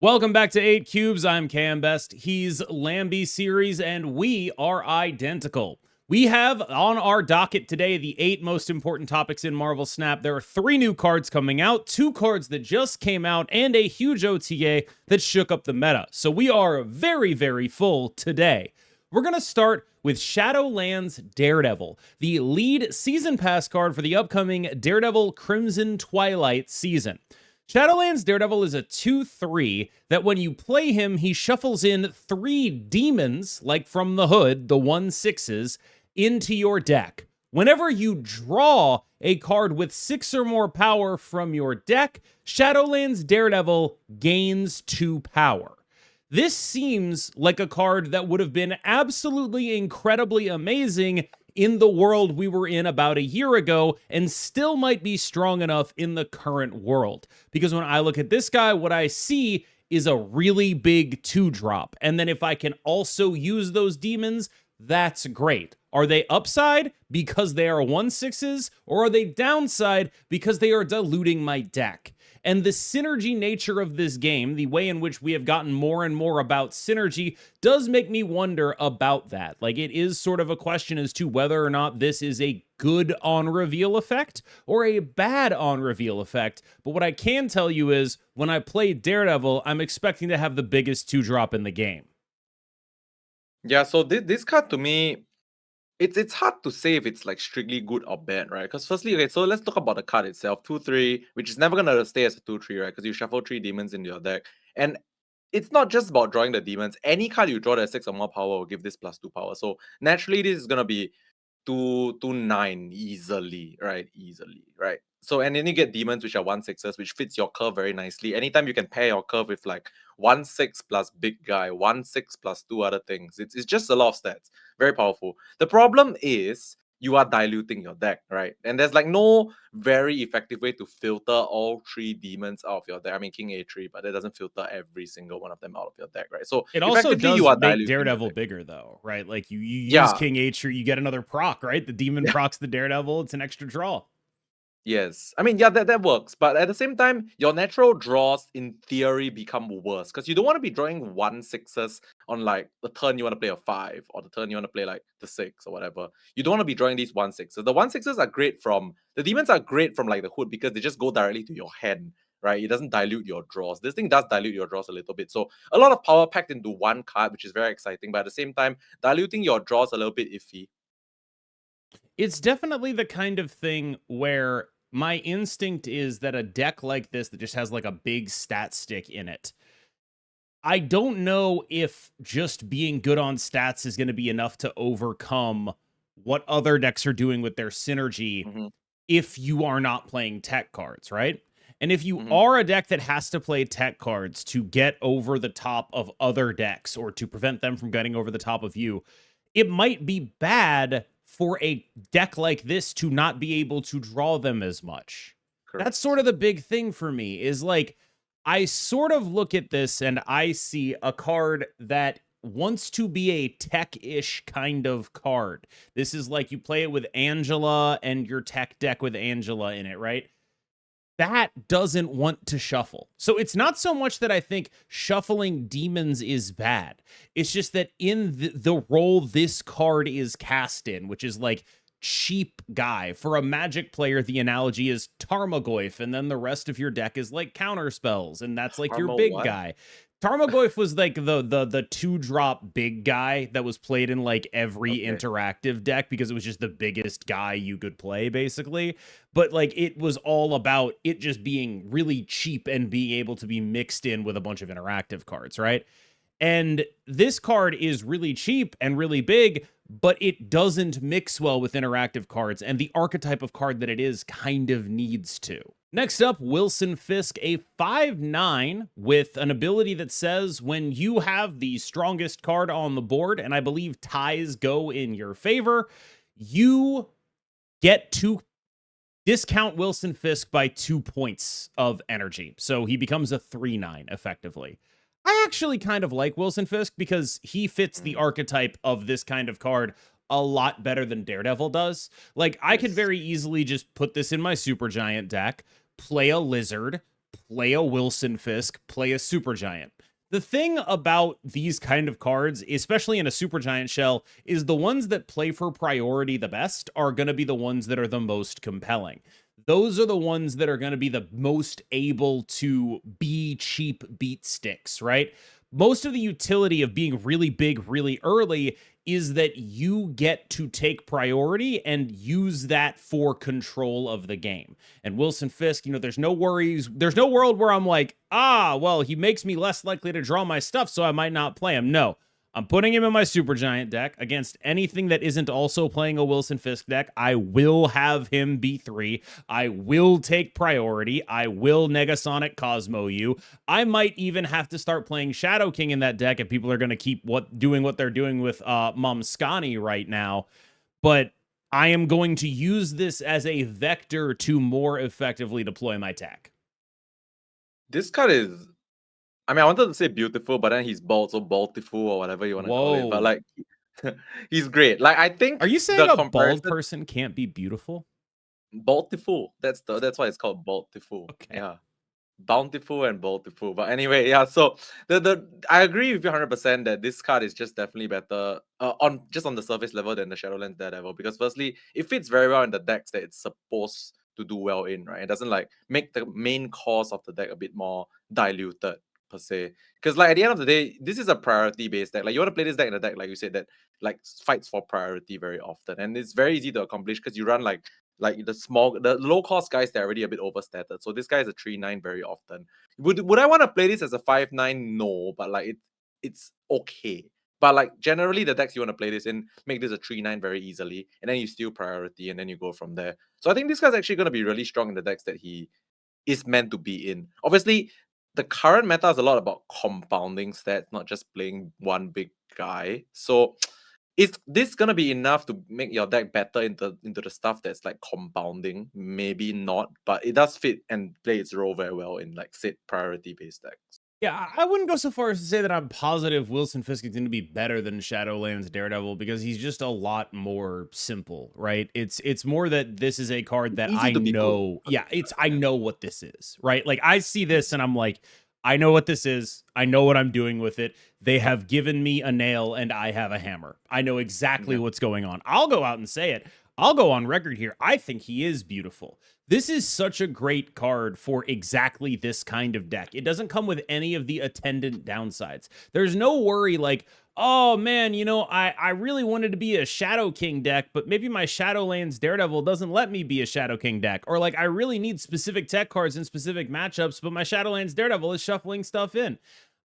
Welcome back to 8 Cubes. I'm KMBest. He's Lambie Series, and we are identical. We have on our docket today the 8 most important topics in Marvel Snap. There are 3 new cards coming out, 2 cards that just came out, and a huge OTA that shook up the meta. So we are very, very full today. We're going to start with Shadowlands Daredevil, the lead season pass card for the upcoming Daredevil Crimson Twilight season. Shadowlands Daredevil is a 2/3 that when you play him, he shuffles in 3 demons, like from the hood, the 1/6s, into your deck. Whenever you draw a card with 6 or more power from your deck, Shadowlands Daredevil gains 2 power. This seems like a card that would have been absolutely incredibly amazing in the world we were in about a year ago, and still might be strong enough in the current world. Because when I look at this guy, what I see is a really big 2-drop. And then if I can also use those demons, that's great. Are they upside because they are 1/6s, or are they downside because they are diluting my deck? And the synergy nature of this game, the way in which we have gotten more and more about synergy, does make me wonder about that. Like, it is sort of a question as to whether or not this is a good on-reveal effect or a bad on-reveal effect. But what I can tell you is, when I play Daredevil, I'm expecting to have the biggest 2-drop in the game. Yeah, so this card to me, it's hard to say if it's like strictly good or bad, right? Because firstly, okay, so let's talk about the card itself. 2/3, which is never gonna stay as a 2/3, right? Because you shuffle 3 demons into your deck. And it's not just about drawing the demons. Any card you draw that has 6 or more power will give this +2 power. So naturally, this is gonna be 2/9 easily, right? Easily, right? So and then you get demons which are 1/6s, which fits your curve very nicely. Anytime you can pair your curve with like 1/6 plus big guy, 1/6 plus 2 other things. It's just a lot of stats. Very powerful. The problem is you are diluting your deck, right? And there's like no very effective way to filter all 3 demons out of your deck. I mean, King A3, but that doesn't filter every single one of them out of your deck, right? So It also effectively, does you are make diluting Daredevil your deck. bigger, though, right? Like, you use Yeah, King H, you get another proc, right? The demon yeah. procs the Daredevil. It's an extra draw. Yes. I mean, yeah, that works. But at the same time, your natural draws in theory become worse. Because you don't want to be drawing 1/6s on like the turn you want to play a 5 or the turn you want to play like the 6 or whatever. You don't want to be drawing these 1/6s. The 1/6s are great from the demons are great from like the hood because they just go directly to your hand, right? It doesn't dilute your draws. This thing does dilute your draws a little bit. So a lot of power packed into one card, which is very exciting, but at the same time, diluting your draws a little bit iffy. It's definitely the kind of thing where my instinct is that a deck like this that just has like a big stat stick in it, I don't know if just being good on stats is going to be enough to overcome what other decks are doing with their synergy Hmm. if you are not playing tech cards, right? And if you Hmm. are a deck that has to play tech cards to get over the top of other decks or to prevent them from getting over the top of you, it might be bad for a deck like this to not be able to draw them as much. That's sort Correct. of the big thing for me, is like, I sort of look at this and I see a card that wants to be a tech-ish kind of card. This is like you play it with Angela and your tech deck with Angela in it, right? That doesn't want to shuffle. So it's not so much that I think shuffling demons is bad. It's just that in the role this card is cast in, which is like cheap guy. For a Magic player, the analogy is Tarmogoyf, and then the rest of your deck is like counter spells, and that's like your Armor big what? guy. Tarmogoyf was like the 2-drop big guy that was played in like every Okay. interactive deck because it was just the biggest guy you could play, basically. But like, it was all about it just being really cheap and being able to be mixed in with a bunch of interactive cards, right? And this card is really cheap and really big, but it doesn't mix well with interactive cards, and the archetype of card that it is kind of needs to. Next up, Wilson Fisk, a 5/9 with an ability that says when you have the strongest card on the board, and I believe ties go in your favor, you get to discount Wilson Fisk by 2 points of energy. So he becomes a 3/9 effectively. I actually kind of like Wilson Fisk because he fits the Mm, archetype of this kind of card a lot better than Daredevil does. Like, I could yes. very easily just put this in my Supergiant deck, play a Lizard, play a Wilson Fisk, play a Supergiant. The thing about these kind of cards, especially in a Supergiant shell, is the ones that play for priority the best are going to be the ones that are the most compelling. Those are the ones that are going to be the most able to be cheap beat sticks, right? Most of the utility of being really big really early is that you get to take priority and use that for control of the game. And Wilson Fisk, there's no worries. There's no world where I'm like, well, he makes me less likely to draw my stuff, so I might not play him. No, I'm putting him in my Supergiant deck against anything that isn't also playing a Wilson Fisk deck. I will have him B3. I will take priority. I will Negasonic Cosmo you. I might even have to start playing Shadow King in that deck if people are going to keep doing what they're doing with Momskani right now. But I am going to use this as a vector to more effectively deploy my tech. This card is, I mean, I wanted to say beautiful, but then he's bold, so boldtiful or whatever you want to call it. But like, he's great. Like, I think Are you saying a bald person can't be beautiful? Bountiful. That's why it's called bountiful. Okay. Yeah. Bountiful and bountiful. But anyway, yeah. So I agree with you 100% that this card is just definitely better on the surface level than the Shadowlands Daredevil, because firstly, it fits very well in the decks that it's supposed to do well in, right? It doesn't like make the main course of the deck a bit more diluted per se. Because like at the end of the day, this is a priority based deck. Like you want to play this deck in a deck, like you said, that like fights for priority very often, and it's very easy to accomplish because you run like the low cost guys, they're already a bit overstated. So this guy is a 3/9 very often. Would I want to play this as a 5/9? No, but like it's okay. But like generally the decks you want to play this in, make this a 3/9 very easily, and then you steal priority and then you go from there. So I think this guy's actually gonna be really strong in the decks that he is meant to be in. Obviously, the current meta is a lot about compounding stats, not just playing one big guy. So is this gonna be enough to make your deck better into the stuff that's like compounding? Maybe not, but it does fit and play its role very well in like set priority based decks. Yeah, I wouldn't go so far as to say that I'm positive Wilson Fisk is going to be better than Shadowlands Daredevil, because he's just a lot more simple, right? It's more that this is a card that I know. Yeah, I know what this is, right? Like I see this and I'm like, I know what this is. I know what I'm doing with it. They have given me a nail and I have a hammer. I know exactly what's going on. I'll go out and say it. I'll go on record here. I think he is beautiful. This is such a great card for exactly this kind of deck. It doesn't come with any of the attendant downsides. There's no worry like, oh man, I really wanted to be a Shadow King deck, but maybe my Shadowlands Daredevil doesn't let me be a Shadow King deck. Or like, I really need specific tech cards in specific matchups, but my Shadowlands Daredevil is shuffling stuff in.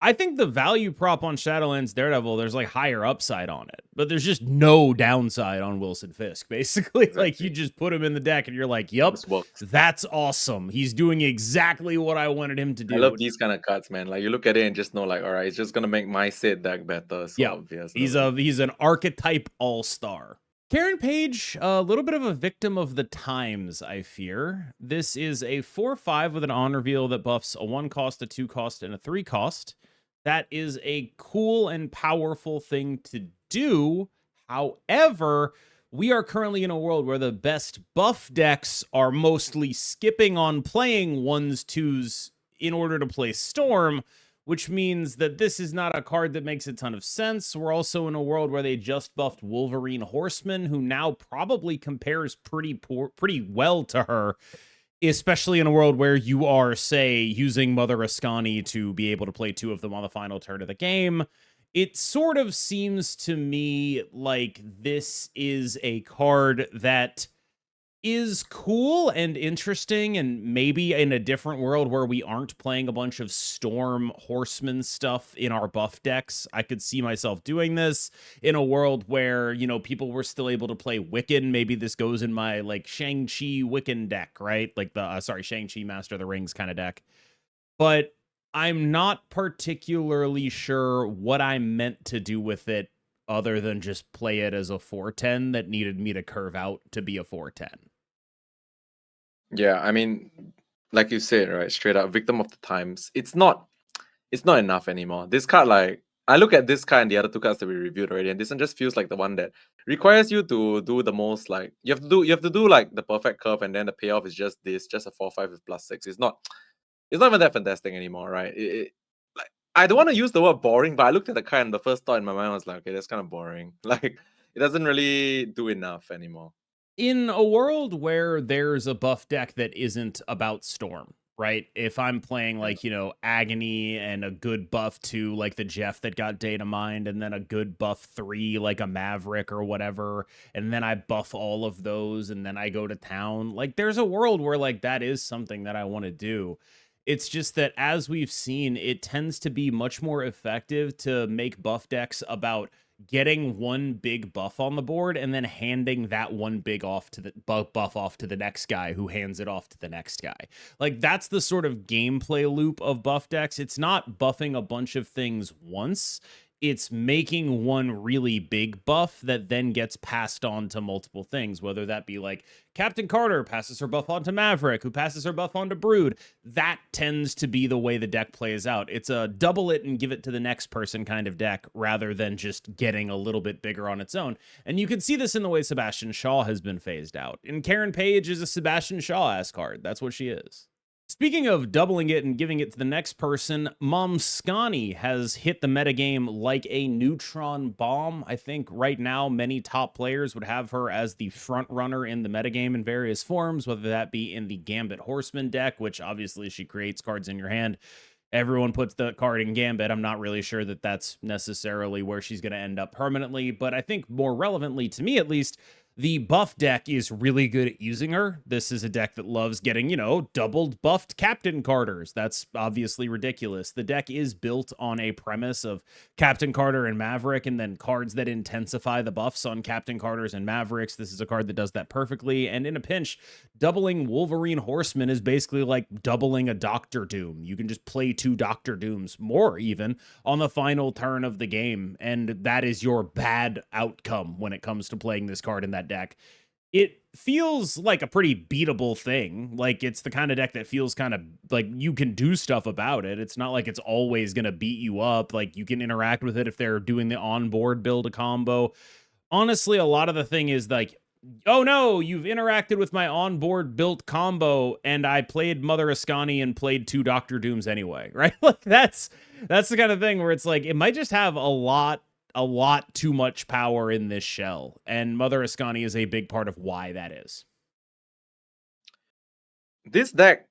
I think the value prop on Shadowlands Daredevil, there's like higher upside on it, but there's just no downside on Wilson Fisk. Basically, exactly. Like you just put him in the deck and you're like, yup, that's awesome. He's doing exactly what I wanted him to do. I love these kind of cards, man. Like you look at it and just know like, all right, it's just going to make my set deck better. So yeah, he's an archetype all-star. Karen Page, a little bit of a victim of the times, I fear. This is a 4/5 with an on reveal that buffs a 1 cost, a 2 cost, and a 3 cost. That is a cool and powerful thing to do. However, we are currently in a world where the best buff decks are mostly skipping on playing 1s, 2s in order to play Storm, which means that this is not a card that makes a ton of sense. We're also in a world where they just buffed Wolverine Horseman, who now probably compares pretty well to her, especially in a world where you are, say, using Mother Ascani to be able to play 2 of them on the final turn of the game. It sort of seems to me like this is a card that is cool and interesting, and maybe in a different world where we aren't playing a bunch of Storm Horseman stuff in our buff decks, I could see myself doing this. In a world where, people were still able to play Wiccan, maybe this goes in my like Shang-Chi Wiccan deck, right? Like the Shang-Chi Master of the Rings kind of deck. But I'm not particularly sure what I meant to do with it other than just play it as a 4/10 that needed me to curve out to be a 4/10. Yeah, I mean, like you said, right, straight up, victim of the times. It's not enough anymore. This card, like, I look at this card and the other 2 cards that we reviewed already, and this one just feels like the one that requires you to do the most. Like, you have to do like the perfect curve, and then the payoff is just a 4/5 with +6. it's not even that fantastic anymore, right? Like I don't want to use the word boring, but I looked at the card and the first thought in my mind was like, okay, that's kind of boring. Like it doesn't really do enough anymore. In a world where there's a buff deck that isn't about Storm, right? If I'm playing Yeah. like, Agony and a good buff 2 like the Jeff that got data mined, and then a good buff 3 like a Maverick or whatever, and then I buff all of those and then I go to town. Like there's a world where like that is something that I want to do. It's just that as we've seen, it tends to be much more effective to make buff decks about getting one big buff on the board and then handing that one big off to the buff off to the next guy who hands it off to the next guy. Like that's the sort of gameplay loop of buff decks. It's not buffing a bunch of things once. It's making one really big buff that then gets passed on to multiple things, whether that be like Captain Carter passes her buff on to Maverick, who passes her buff on to Brood. That tends to be the way the deck plays out. It's a double it and give it to the next person kind of deck rather than just getting a little bit bigger on its own. And you can see this in the way Sebastian Shaw has been phased out. And Karen Page is a Sebastian Shaw-ass card. That's what she is. Speaking of doubling it and giving it to the next person, Momskani has hit the metagame like a neutron bomb. I think right now many top players would have her as the front runner in the metagame in various forms, whether that be in the Gambit Horseman deck, which obviously she creates cards in your hand. Everyone puts the card in Gambit. I'm not really sure that that's necessarily where she's going to end up permanently, but I think more relevantly to me at least, the buff deck is really good at using her. This is a deck that loves getting, doubled buffed Captain Carters. That's obviously ridiculous. The deck is built on a premise of Captain Carter and Maverick, and then cards that intensify the buffs on Captain Carters and Mavericks. This is a card that does that perfectly. And in a pinch, doubling Wolverine Horseman is basically like doubling a Doctor Doom. You can just play 2 Doctor Dooms, more even, on the final turn of the game. And that is your bad outcome when it comes to playing this card in that deck. It feels like a pretty beatable thing. Like it's the kind of deck that feels kind of like you can do stuff about it. It's not like it's always going to beat you up. Like you can interact with it if they're doing the onboard build a combo. Honestly, a lot of the thing is like, oh no, you've interacted with my onboard built combo and I played Mother Ascani and played 2 Doctor Dooms anyway, right? Like that's the kind of thing where it's like it might just have a lot too much power in this shell, and Mother Ascani is a big part of why that is. This deck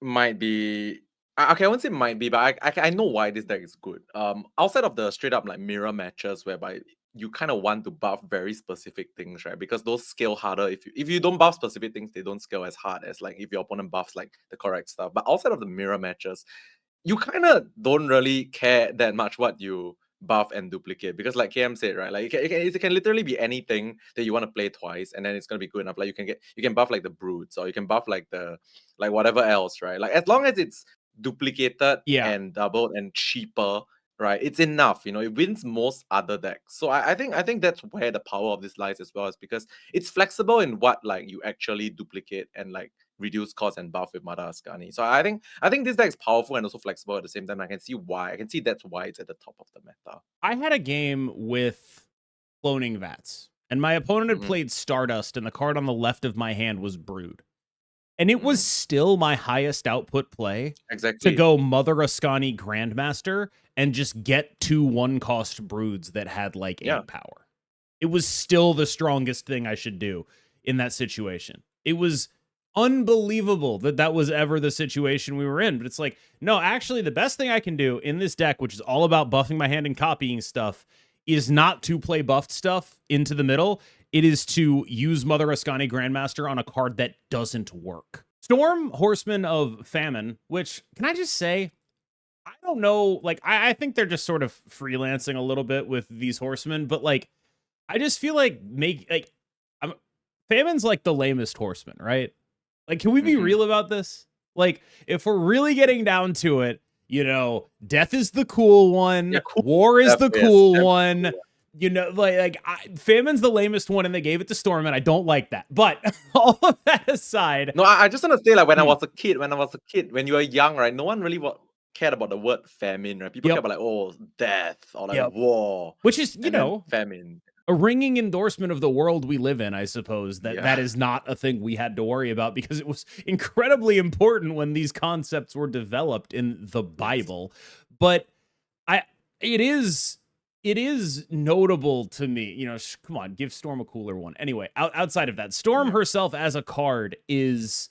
might be okay. I won't say might be, but I know why this deck is good. Outside of the straight up like mirror matches whereby you kind of want to buff very specific things, right? Because those scale harder if you don't buff specific things, they don't scale as hard as like if your opponent buffs like the correct stuff. But outside of the mirror matches, you kind of don't really care that much what you buff and duplicate because like KM said, right, like it can literally be anything that you want to play twice and then it's going to be good enough. Like you can buff like the broods or you can buff like the like whatever else, right? Like as long as it's duplicated and doubled and cheaper, right, it's enough. It wins most other decks. So I think that's where the power of this lies as well, is because it's flexible in what like you actually duplicate and like reduce cost and buff with Mother Ascani. So I think this deck is powerful and also flexible at the same time. I can see that's why it's at the top of the meta. I had a game with cloning Vats, and my opponent had played Stardust, and the card on the left of my hand was Brood. And it was still my highest output play Exactly. to go Mother Ascani Grandmaster and just get 2 1-cost Broods that had like 8 power. It was still the strongest thing I should do in that situation. It was unbelievable that was ever the situation we were in. But it's like, no, actually the best thing I can do in this deck, which is all about buffing my hand and copying stuff, is not to play buffed stuff into the middle. It is to use Mother Ascani Grandmaster on a card that doesn't work. Storm, Horseman of Famine, which, can I just say, I don't know, like, I think they're just sort of freelancing a little bit with these horsemen, but, like, I just feel like, Famine's, like, the lamest horseman, right? Like, can we be real about this? Like, if we're really getting down to it, death is the cool one, war is the cool one, Famine's the lamest one, and they gave it to Storm, and I don't like that. But all of that aside, no, I just want to say, like, when I was a kid, when you were young, right, no one really cared about the word famine, right? People care about like, oh, death or like war, which is famine. a ringing endorsement of the world we live in, I suppose, that Yeah. is not a thing we had to worry about because it was incredibly important when these concepts were developed in the Yes. Bible. But I it is notable to me, come on, give Storm a cooler one. Anyway, outside of that, Storm Yeah. herself as a card is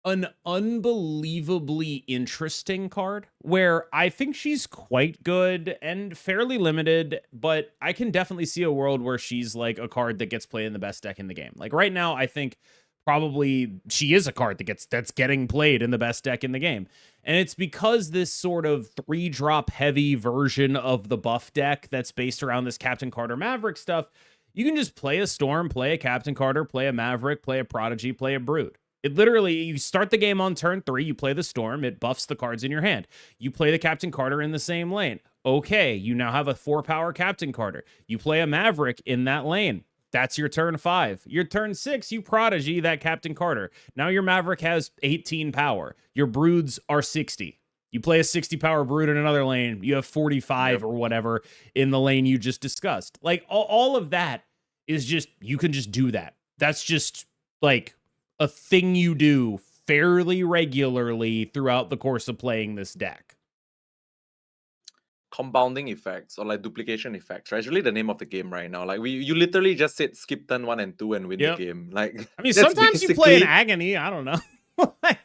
an unbelievably interesting card where I think she's quite good and fairly limited, but I can definitely see a world where she's like a card that gets played in the best deck in the game. Like right now, I think probably she is a card that's getting played in the best deck in the game. And it's because this sort of 3-drop heavy version of the buff deck that's based around this Captain Carter Maverick stuff, you can just play a Storm, play a Captain Carter, play a Maverick, play a Prodigy, play a Brood. It literally, you start the game on turn 3, you play the Storm, it buffs the cards in your hand. You play the Captain Carter in the same lane. Okay, you now have a 4-power Captain Carter. You play a Maverick in that lane. That's your turn 5. Your turn 6, you Prodigy that Captain Carter. Now your Maverick has 18 power. Your Broods are 60. You play a 60 power Brood in another lane. You have 45 or whatever in the lane you just discussed. Like all of that is just, you can just do that. That's just like a thing you do fairly regularly throughout the course of playing this deck. Compounding effects or like duplication effects, right? It's really the name of the game right now. Like you literally just said skip turn 1 and 2 and win the game. Like I mean, that's sometimes you play an basically agony. I don't know.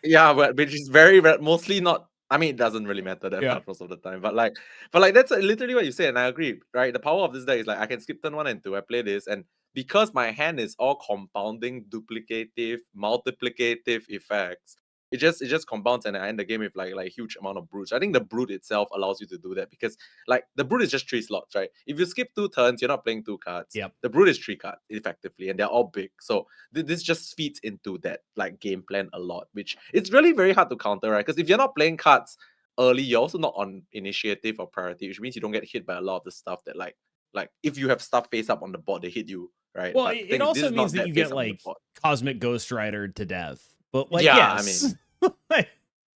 yeah, but which is very mostly not. I mean, it doesn't really matter that much most of the time. But like that's literally what you said, and I agree. Right, the power of this deck is like I can skip turn 1 and 2. I play this, and because my hand is all compounding, duplicative, multiplicative effects, it just compounds, and I end the game with like huge amount of broods. I think the brood itself allows you to do that because like the brood is just 3 slots, right? If you skip 2 turns, you're not playing 2 cards. Yep. The brood is 3 cards effectively, and they're all big. So this just feeds into that like game plan a lot, which it's really very hard to counter, right? Because if you're not playing cards early, you're also not on initiative or priority, which means you don't get hit by a lot of the stuff that like if you have stuff face up on the board, they hit you, right? Well, But the it thing is, this also is means not that that you face get up on the like board. Cosmic Ghost Rider to death. But like, Yeah, yes. I mean,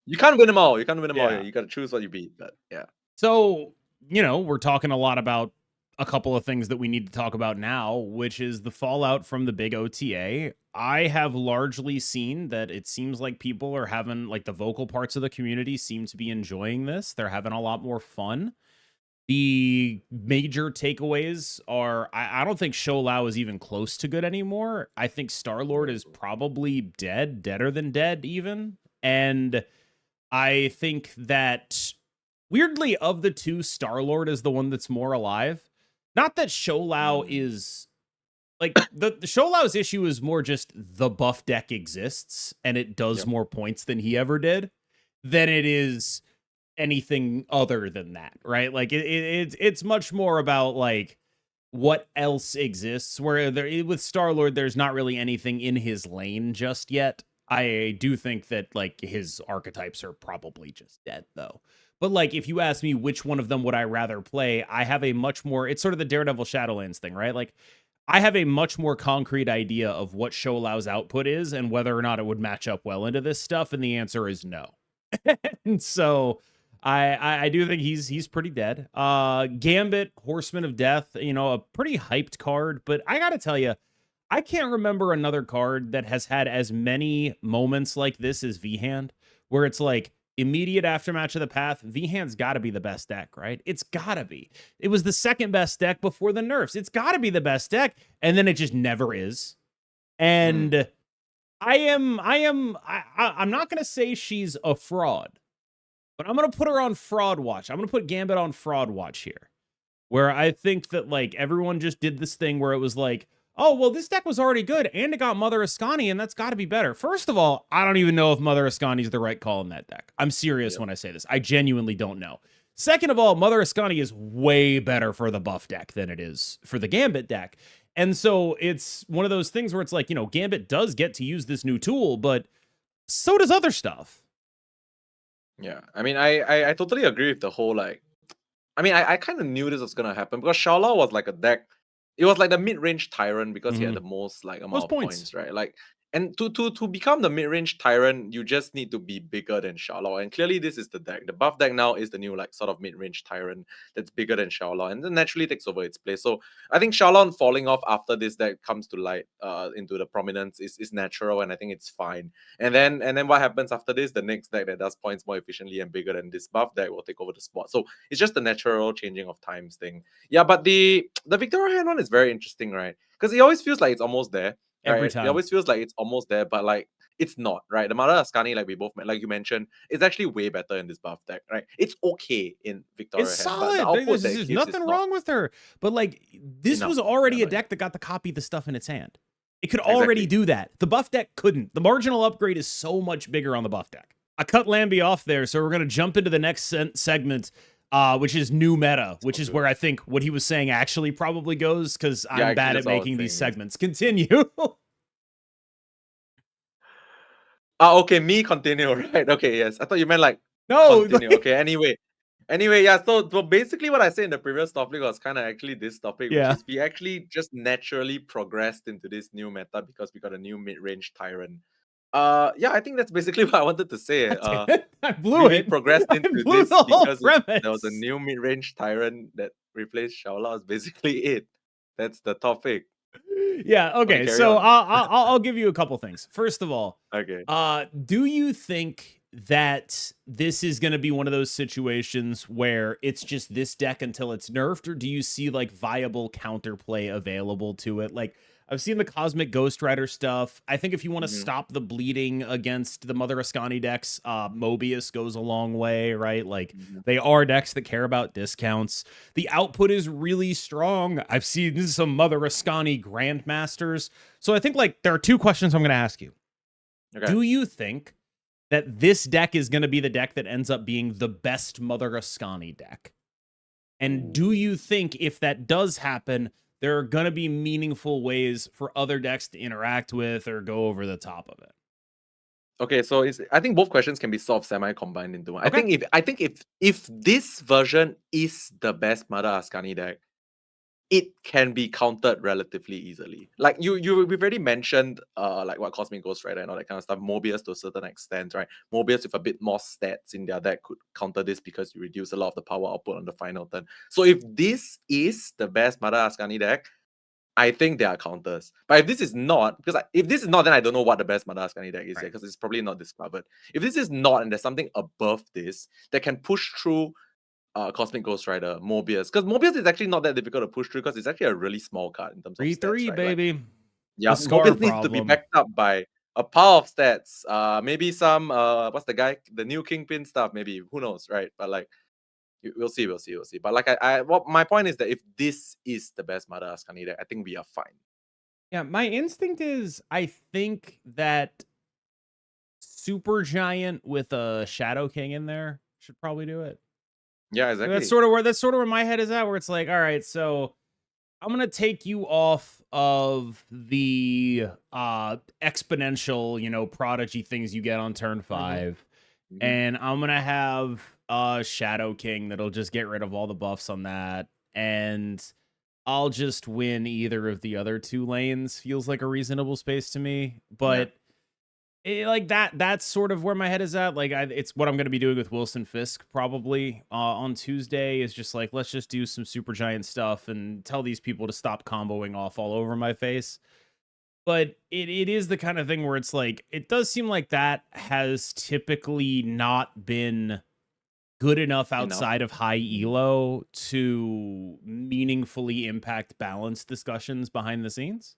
you can't win them all. You can't win them all. Yeah. You got to choose what you beat. But yeah. So, we're talking a lot about a couple of things that we need to talk about now, which is the fallout from the big OTA. I have largely seen that it seems like people are having, like, the vocal parts of the community seem to be enjoying this. They're having a lot more fun. The major takeaways are I don't think Show Lao is even close to good anymore. I think Star-Lord is probably deader than dead even. And I think that weirdly of the two, Star-Lord is the one that's more alive. Not that Show Lao is like the Show Lao's issue is more just the buff deck exists and it does more points than he ever did than it is anything other than that, right? Like it's much more about like what else exists. Where there with Star-Lord, there's not really anything in his lane just yet. I do think that like his archetypes are probably just dead though. But like if you ask me which one of them would I rather play, I have a much more, it's sort of the Daredevil Shadowlands thing, right? Like I have a much more concrete idea of what Show Lao's output is and whether or not it would match up well into this stuff, and the answer is no. And so I do think he's pretty dead. Gambit, Horseman of Death, a pretty hyped card, but I gotta tell you, I can't remember another card that has had as many moments like this as V-Hand, where it's like immediate aftermatch of the path. V-Hand's got to be the best deck, right? It's gotta be. It was the second best deck before the nerfs. It's got to be the best deck, and then it just never is. And I'm not gonna say she's a fraud, but I'm going to put her on fraud watch. I'm going to put Gambit on fraud watch here, where I think that like everyone just did this thing where it was like, oh, well, this deck was already good and it got Mother Ascani, and that's got to be better. First of all, I don't even know if Mother Ascani is the right call in that deck. I'm serious when I say this. I genuinely don't know. Second of all, Mother Ascani is way better for the buff deck than it is for the Gambit deck. And so it's one of those things where it's like, Gambit does get to use this new tool, but so does other stuff. Yeah, I mean, I totally agree with the whole like. I mean, I kind of knew this was gonna happen because Shaola was like a deck. It was like the mid-range tyrant because he had the most like amount of points, right? Like And to become the mid-range tyrant, you just need to be bigger than Xiaolao. And clearly this is the deck. The buff deck now is the new like sort of mid-range tyrant that's bigger than Xiaolao and then naturally takes over its place. So I think Xiaolao falling off after this deck comes to light into the prominence is natural, and I think it's fine. And then what happens after this? The next deck that does points more efficiently and bigger than this buff deck will take over the spot. So it's just the natural changing of times thing. Yeah, but the Victoria hand one is very interesting, right? Because it always feels like it's almost there. Every Right, it time. always feels like it's almost there, but like it's not, right? The Mother Ascani, like you mentioned, is actually way better in this buff deck, right? It's okay in It's Victoria hand, but the solid. output that it There's gives is nothing not wrong with her. But like this enough. was already Yeah, a deck that got to copy the stuff in its hand. It could exactly. already do that. The buff deck couldn't. The marginal upgrade is so much bigger on the buff deck. I cut Lambie off there, so we're gonna jump into the next segment, which is new meta, which is where I think what he was saying actually probably goes, because I'm Yeah, bad actually, at that's all I was making these saying, yes. segments. Continue. Okay, me continue, right? Okay, yes. I thought you meant like No, continue. like, Okay, anyway, yeah. So basically, what I said in the previous topic was kind of actually this topic, which yeah. is we actually just naturally progressed into this new meta because we got a new mid-range tyrant. Yeah, I think that's basically what I wanted to say. Damn it. I blew We it. progressed I into blew this the whole because there was a premise. new mid-range tyrant that replaced Shaola. Is basically it. That's the topic. Yeah. Okay, Okay. carry So on. I'll give you a couple things. First of all, Okay. do you think that this is going to be one of those situations where it's just this deck until it's nerfed, or do you see like viable counterplay available to it? Like I've seen the Cosmic Ghost Rider stuff. I think if you want to Mhm. stop the bleeding against the Mother Ascani decks, Mobius goes a long way, right? Like Mhm. they are decks that care about discounts. The output is really strong. I've seen some Mother Ascani Grandmasters. So I think like there are two questions I'm going to ask you. Okay. Do you think that this deck is going to be the deck that ends up being the best Mother Ascani deck? And do you think if that does happen, there are going to be meaningful ways for other decks to interact with or go over the top of it? Okay, so I think both questions can be sort of semi-combined into one. Okay. I think if this version is the best Mother Ascani deck, it can be countered relatively easily. Like we've already mentioned like what Cosmic Ghost Rider and all that kind of stuff. Mobius to a certain extent, right? Mobius with a bit more stats in their deck could counter this because you reduce a lot of the power output on the final turn. So if this is the best Mother Ascani deck, I think there are counters. But if this is not, because if this is not, then I don't know what the best Mother Ascani deck is Right. because it's probably not discovered. If this is not, and there's something above this that can push through Cosmic Ghost Rider, Mobius. Because Mobius is actually not that difficult to push through because it's actually a really small card in terms of stats, 3/3, right? Like, baby. yeah, The scar Mobius needs to be problem. backed up by a pile of stats. Maybe some what's the guy? The new Kingpin stuff, maybe. Who knows, right? But like we'll see. But like what my point is that if this is the best Mother Ascani deck, I think we are fine. Yeah, my instinct is I think that Super Giant with a Shadow King in there should probably do it. Yeah, And exactly. that's sort of where my head is at, where it's like, all right, so I'm gonna take you off of the exponential, prodigy things you get on turn 5, Mhm. and I'm gonna have Shadow King that'll just get rid of all the buffs on that, and I'll just win either of the other two lanes. Feels like a reasonable space to me, Yeah. but like that's sort of where my head is at. Like it's what I'm going to be doing with Wilson Fisk probably on Tuesday is just like, let's just do some super giant stuff and tell these people to stop comboing off all over my face. But it is the kind of thing where it's like, it does seem like that has typically not been good enough Enough. outside of high elo to meaningfully impact balance discussions behind the scenes.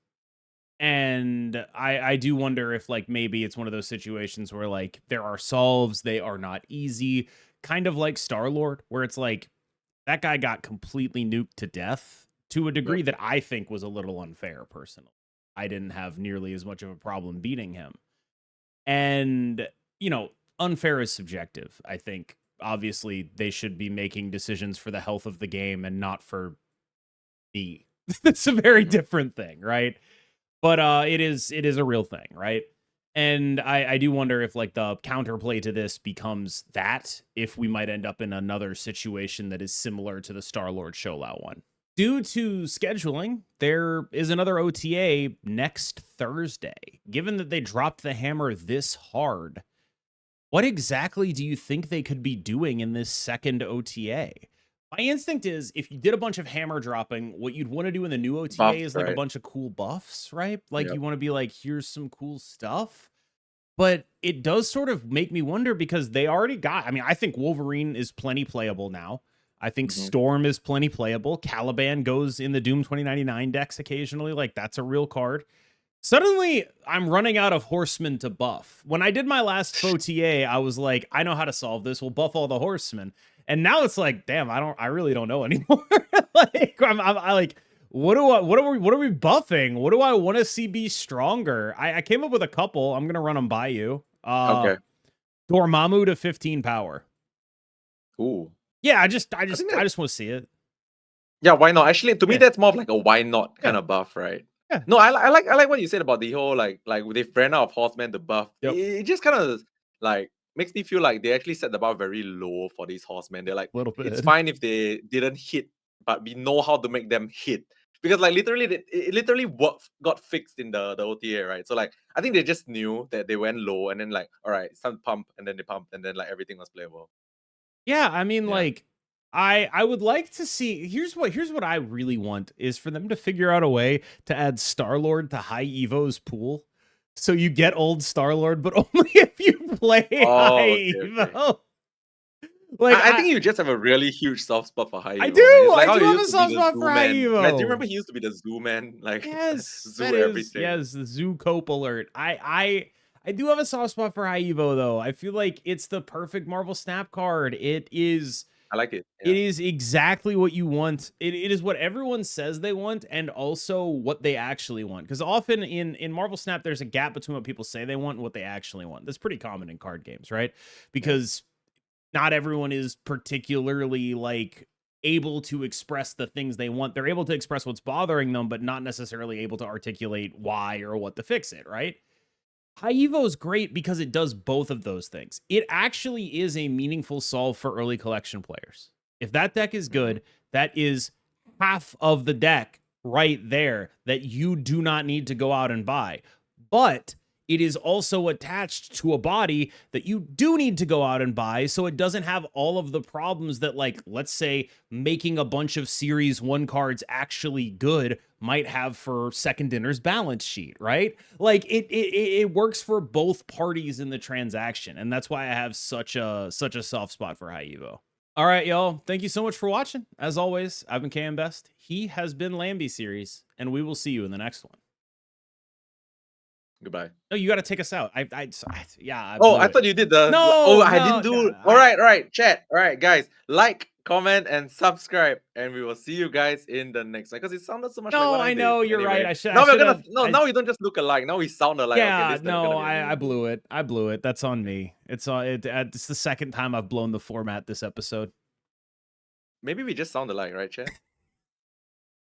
And I do wonder if like maybe it's one of those situations where like there are solves, they are not easy, kind of like Star-Lord, where it's like that guy got completely nuked to death to a degree Yep. that I think was a little unfair personally. I didn't have nearly as much of a problem beating him. And, unfair is subjective. I think obviously they should be making decisions for the health of the game and not for me. It's a very different thing, right? But it is a real thing, right? And I do wonder if like the counterplay to this becomes that if we might end up in another situation that is similar to the Star-Lord Sholau one. due to scheduling, there is another OTA next Thursday. Given that they dropped the hammer this hard, what exactly do you think they could be doing in this second OTA? My instinct is if you did a bunch of hammer dropping, what you'd want to do in the new OTA Buffs, is like a right? bunch of cool buffs, right? Like Yep. you want to be like, here's some cool stuff. But it does sort of make me wonder because they already got, I mean, I think Wolverine is plenty playable now. I think Mhm. Storm is plenty playable. Caliban goes in the Doom 2099 decks occasionally. Like that's a real card. Suddenly, I'm running out of horsemen to buff. When I did my last OTA, I was like, I know how to solve this. We'll buff all the horsemen. And now it's like, damn, I really don't know anymore. Like, I like, what are we buffing? What do I want to see be stronger? I came up with a couple. I'm gonna run them by you. Okay. Dormammu to 15 power. Ooh. Yeah, I think that- just want to see it. Yeah, why not? Actually, to me, Yeah. that's more of like a why not kind Yeah. of buff, right? Yeah. No, I like what you said about the whole like they've ran out of horsemen to buff. Yep. It just kind of like makes me feel like they actually set the bar very low for these horsemen. They're like, A little bit. it's fine if they didn't hit, but we know how to make them hit. Because like literally, it literally got fixed in the OTA, right? So like I think they just knew that they went low, and then like, all right, it's time to pump, and then they pumped, and then like everything was playable. Yeah, I mean, Yeah. like, I would like to see. Here's what I really want is for them to figure out a way to add Star-Lord to High Evo's pool, so you get old Star-Lord, but only if you play High okay. Evo. Like, I think you just have a really huge soft spot for High Evo. I man. do! It's like I how do you have a used to be soft the spot Zoo for High Man. Like, do Evo. you remember he used to be the Zoo Man? Like, yes, zoo that is everything. yes, the Zoo Cope alert. I do have a soft spot for High Evo though. I feel like it's the perfect Marvel Snap card. It is. I like it. It is exactly what you want. It is what everyone says they want and also what they actually want. Because often in Marvel Snap, there's a gap between what people say they want and what they actually want. That's pretty common in card games, right? Because not everyone is particularly like able to express the things they want. They're able to express what's bothering them, but not necessarily able to articulate why or what to fix it, right? High Evo is great because it does both of those things. It actually is a meaningful solve for early collection players. If that deck is good, that is half of the deck right there that you do not need to go out and buy. But it is also attached to a body that you do need to go out and buy, so it doesn't have all of the problems that, like, let's say making a bunch of Series 1 cards actually good might have for Second Dinner's balance sheet, right? Like, it works for both parties in the transaction, and that's why I have such a soft spot for High Evo. All right, y'all. Thank you so much for watching. As always, I've been KMBest. He has been Lambie Series, and we will see you in the next one. Goodbye. No, you got to take us out. I thought you did the. No, I didn't do. no, All right, chat. All right, guys, like, comment, and subscribe, and we will see you guys in the next one. Because it sounded so much like No, what I I know did. you're Anyway. right. I should. Now I we're should gonna. have, No, now we don't just look alike. Now we sound alike. yeah, Okay, this no, gonna be a I new blew it. I blew it. That's on me. It's the second time I've blown the format this episode. Maybe we just sound alike, right, chat?